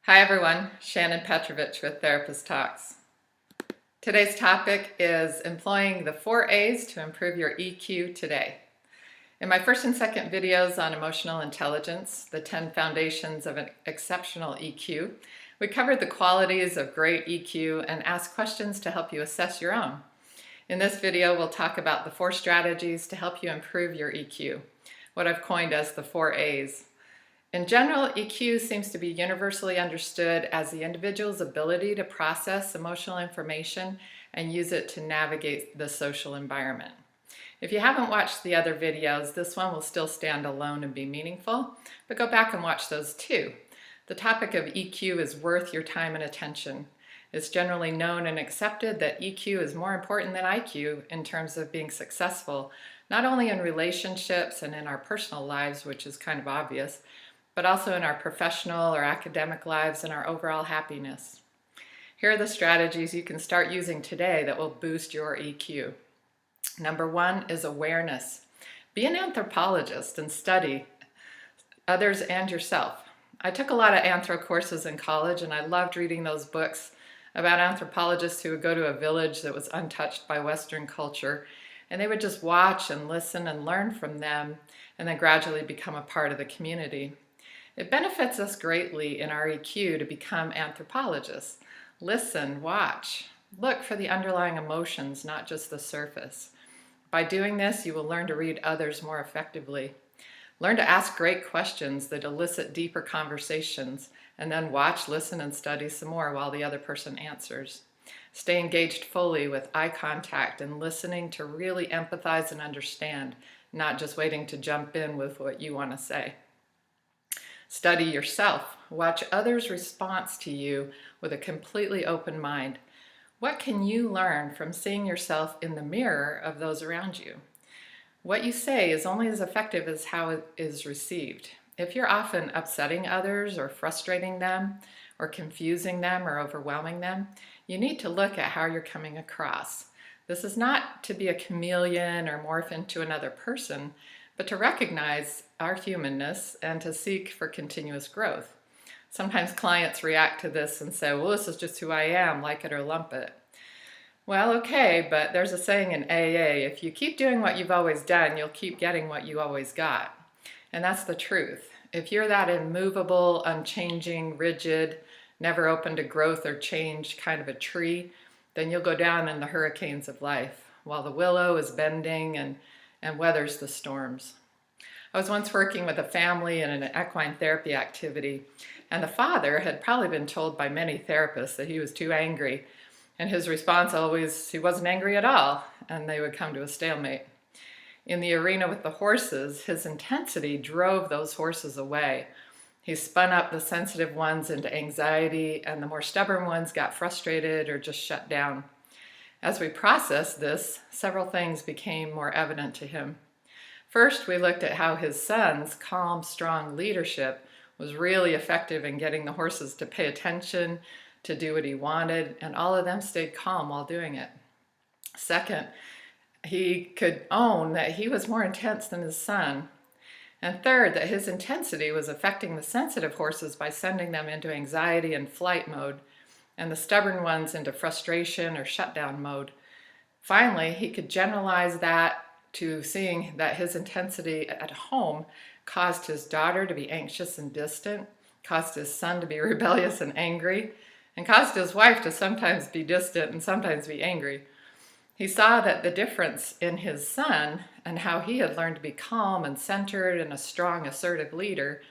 Hi everyone, Shannon Petrovich with Therapist Talks. Today's topic is employing the 4 A's to improve your EQ today. In my first and second videos on emotional intelligence, the 10 foundations of an exceptional EQ, we covered the qualities of great EQ and asked questions to help you assess your own. In this video, we'll talk about the 4 strategies to help you improve your EQ, what I've coined as the 4 A's. In general, EQ seems to be universally understood as the individual's ability to process emotional information and use it to navigate the social environment. If you haven't watched the other videos, this one will still stand alone and be meaningful, but go back and watch those too. The topic of EQ is worth your time and attention. It's generally known and accepted that EQ is more important than IQ in terms of being successful, not only in relationships and in our personal lives, which is kind of obvious, but also in our professional or academic lives and our overall happiness. Here are the strategies you can start using today that will boost your EQ. Number 1 is awareness. Be an anthropologist and study others and yourself. I took a lot of anthro courses in college and I loved reading those books about anthropologists who would go to a village that was untouched by Western culture, and they would just watch and listen and learn from them and then gradually become a part of the community. It benefits us greatly in our EQ to become anthropologists. Listen, watch, look for the underlying emotions, not just the surface. By doing this, you will learn to read others more effectively. Learn to ask great questions that elicit deeper conversations, and then watch, listen, and study some more while the other person answers. Stay engaged fully with eye contact and listening to really empathize and understand, not just waiting to jump in with what you want to say. Study yourself. Watch others' response to you with a completely open mind. What can you learn from seeing yourself in the mirror of those around you? What you say is only as effective as how it is received. If you're often upsetting others or frustrating them or confusing them or overwhelming them, you need to look at how you're coming across. This is not to be a chameleon or morph into another person, but to recognize our humanness and to seek for continuous growth. Sometimes clients react to this and say, well, this is just who I am, like it or lump it. Well, okay, but there's a saying in AA, if you keep doing what you've always done, you'll keep getting what you always got. And that's the truth. If you're that immovable, unchanging, rigid, never open to growth or change kind of a tree, then you'll go down in the hurricanes of life, while the willow is bending and weathers the storms. I was once working with a family in an equine therapy activity, and the father had probably been told by many therapists that he was too angry, and his response always, he wasn't angry at all, and they would come to a stalemate. In the arena with the horses, his intensity drove those horses away. He spun up the sensitive ones into anxiety, and the more stubborn ones got frustrated or just shut down. As we processed this, several things became more evident to him. First, we looked at how his son's calm, strong leadership was really effective in getting the horses to pay attention, to do what he wanted, and all of them stayed calm while doing it. Second, he could own that he was more intense than his son. And third, that his intensity was affecting the sensitive horses by sending them into anxiety and flight mode, and the stubborn ones into frustration or shutdown mode. Finally, he could generalize that to seeing that his intensity at home caused his daughter to be anxious and distant, caused his son to be rebellious and angry, and caused his wife to sometimes be distant and sometimes be angry. He saw that the difference in his son and how he had learned to be calm and centered and a strong, assertive leader,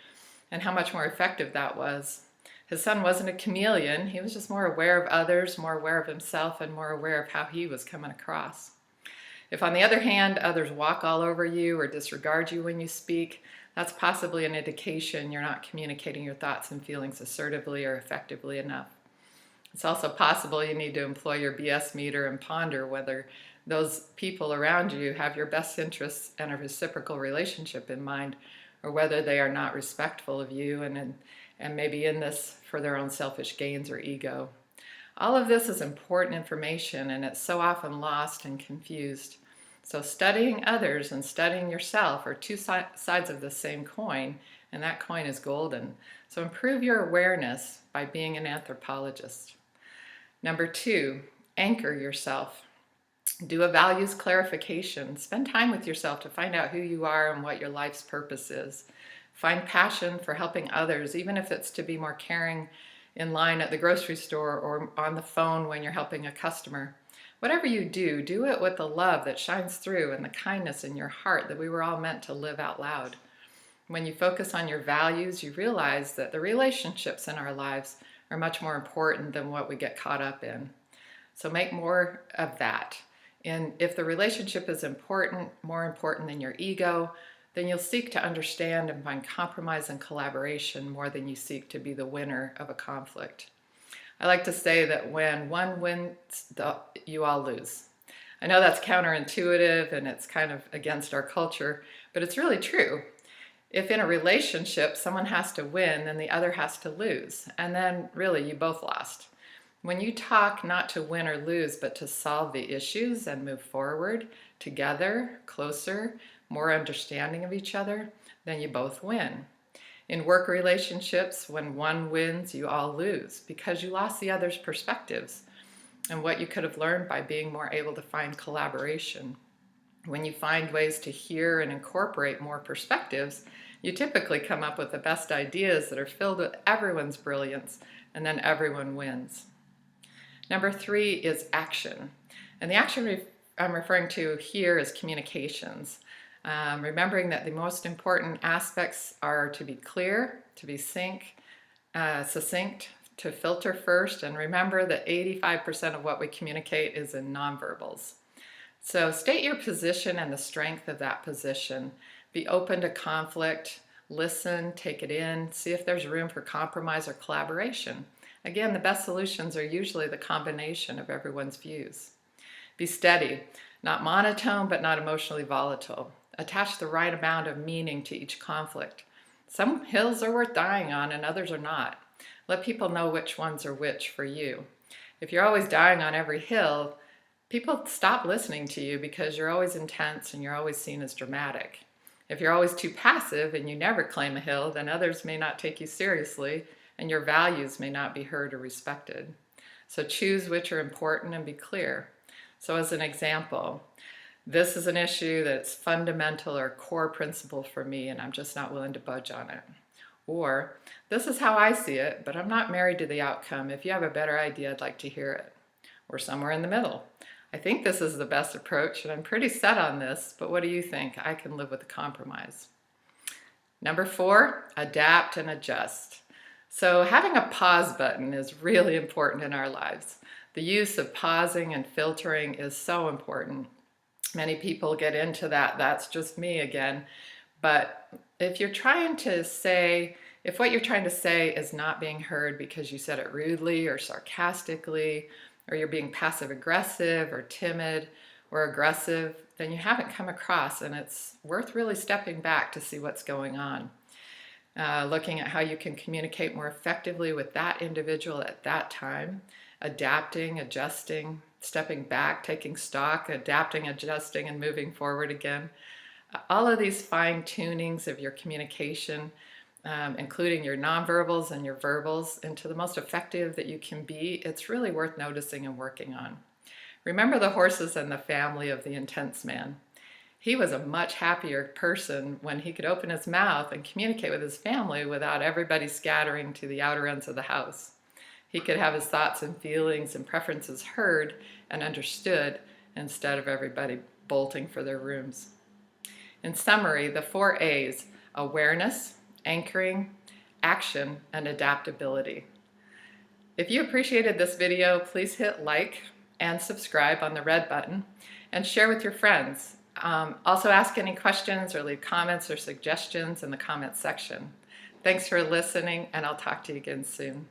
and how much more effective that was. His son wasn't a chameleon. He was just more aware of others, more aware of himself, and more aware of how he was coming across. If, on the other hand, others walk all over you or disregard you when you speak, that's possibly an indication you're not communicating your thoughts and feelings assertively or effectively enough. It's also possible you need to employ your BS meter and ponder whether those people around you have your best interests and a reciprocal relationship in mind, or whether they are not respectful of you and maybe in this for their own selfish gains or ego. All of this is important information, and it's so often lost and confused. So studying others and studying yourself are two sides of the same coin, and that coin is golden. So improve your awareness by being an anthropologist. Number 2, anchor yourself. Do a values clarification. Spend time with yourself to find out who you are and what your life's purpose is. Find passion for helping others, even if it's to be more caring in line at the grocery store or on the phone when you're helping a customer. Whatever you do, do it with the love that shines through and the kindness in your heart that we were all meant to live out loud. When you focus on your values, you realize that the relationships in our lives are much more important than what we get caught up in. So make more of that. And if the relationship is important, more important than your ego, then you'll seek to understand and find compromise and collaboration more than you seek to be the winner of a conflict. I like to say that when one wins, you all lose. I know that's counterintuitive and it's kind of against our culture, but it's really true. If in a relationship someone has to win, then the other has to lose, and then really you both lost. When you talk not to win or lose, but to solve the issues and move forward together, closer, more understanding of each other, then you both win. In work relationships, when one wins, you all lose because you lost the other's perspectives and what you could have learned by being more able to find collaboration. When you find ways to hear and incorporate more perspectives, you typically come up with the best ideas that are filled with everyone's brilliance, and then everyone wins. Number 3 is action. And the action I'm referring to here is communications. Remembering that the most important aspects are to be clear, to be succinct, to filter first, and remember that 85% of what we communicate is in nonverbals. So state your position and the strength of that position. Be open to conflict, listen, take it in, see if there's room for compromise or collaboration. Again, the best solutions are usually the combination of everyone's views. Be steady, not monotone, but not emotionally volatile. Attach the right amount of meaning to each conflict. Some hills are worth dying on and others are not. Let people know which ones are which for you. If you're always dying on every hill, people stop listening to you because you're always intense and you're always seen as dramatic. If you're always too passive and you never claim a hill, then others may not take you seriously and your values may not be heard or respected. So choose which are important and be clear. So as an example, this is an issue that's fundamental or core principle for me and I'm just not willing to budge on it. Or, this is how I see it, but I'm not married to the outcome. If you have a better idea, I'd like to hear it. Or somewhere in the middle. I think this is the best approach and I'm pretty set on this, but what do you think? I can live with the compromise. Number 4, adapt and adjust. So having a pause button is really important in our lives. The use of pausing and filtering is so important. Many people get into that. That's just me again. But if what you're trying to say is not being heard because you said it rudely or sarcastically, or you're being passive aggressive or timid or aggressive, then you haven't come across, and it's worth really stepping back to see what's going on. Looking at how you can communicate more effectively with that individual at that time, adapting, adjusting, stepping back, taking stock, adapting, adjusting, and moving forward again. All of these fine tunings of your communication, including your nonverbals and your verbals, into the most effective that you can be, it's really worth noticing and working on. Remember the horses and the family of the intense man. He was a much happier person when he could open his mouth and communicate with his family without everybody scattering to the outer ends of the house. He could have his thoughts and feelings and preferences heard and understood instead of everybody bolting for their rooms. In summary, the 4 A's: awareness, anchoring, action, and adaptability. If you appreciated this video, please hit like and subscribe on the red button and share with your friends. Also ask any questions or leave comments or suggestions in the comments section. Thanks for listening, and I'll talk to you again soon.